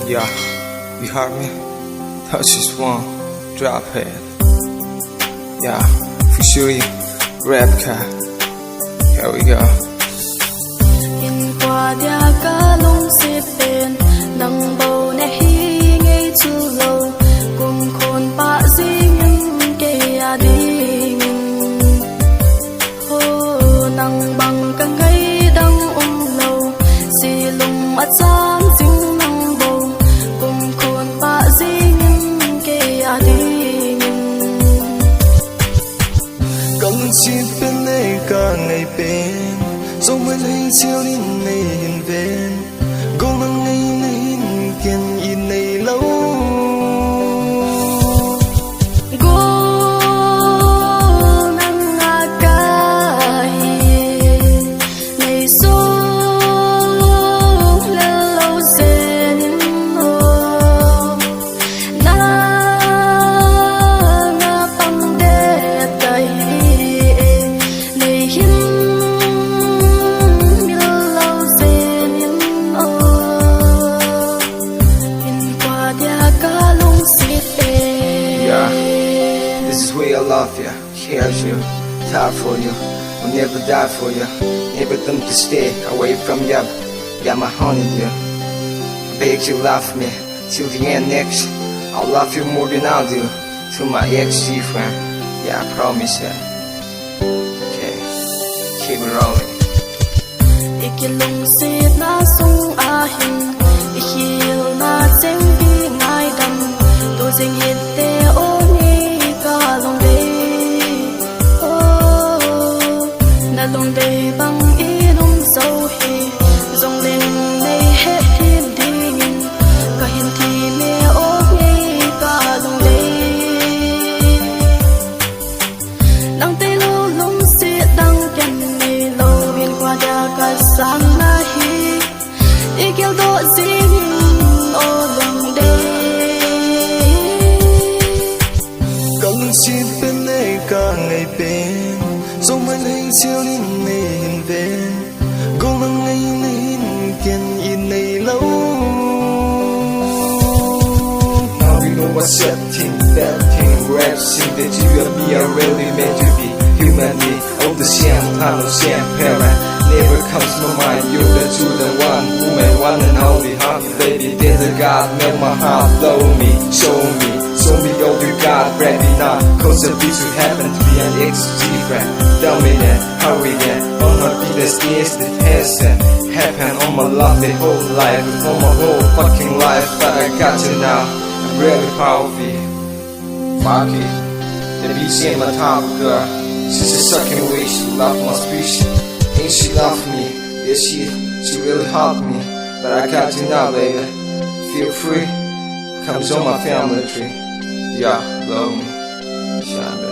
Yeah, you heard me? That's just one drop head. Yeah, for sure you rap cat. Here we go. Hinkho adia ka long si pen nang bầu ne hi ngay chu lâu cùng khôn pa zing ke ading ho nang bang ka ngay dang lâu si lung at sam zing nang bầu cùng khôn pa zing ke ading Công xin bên này cả ngày bên dẫu mới lấy chiều đi này hiền về công năng ngày này kiên in này lâu go nang akai nei so lâu sen no na na pang de tai nei hin This is where I love you, cherish you, die for you, will never die for you. Never think to stay away from you. Yeah, my honey, you. I beg you love me till the end next. I'll love you more than I'll do to my ex-girlfriend. Yeah, I promise you. Okay, keep it rolling. Ikilong sit na sung ahin, ikil na cheng bi ngai dam, tu jing hit te o ni ka long de, oh na long de bang inong so he, zong len nei he hin ding, ka hin thi me o ni ka long de, nang te lo long sit dang ken nei lo bin qua da ka sang na hi ikil do zing o long de Công xin bên này cả ngày bên dẫu mới lấy chiều đi này hiền về công năng ngày này kiên in này lâu Now we know what's up, think that thing, rap, sing that you and me are really meant to be. Human me, all the same, I know same parent. Never comes to my mind, you're the truth and one woman, one and only, huh? Baby, there's a God, make my heart blow me, show me all you got, ready now. Cause the beats will happen to be an ex-girlfriend. Tell me that, hurry that, on my biggest days that hasn't happened on my lovely whole life, on my whole fucking life, but I got you now, I'm really proud of you. Fuck it, the beach ain't my top girl, she's a sucking wish, love my speech. Ain't she love me? Yeah, she really helped me. But I got you now, baby. Feel free. Come join my family tree. Yeah, love me. Shine, baby.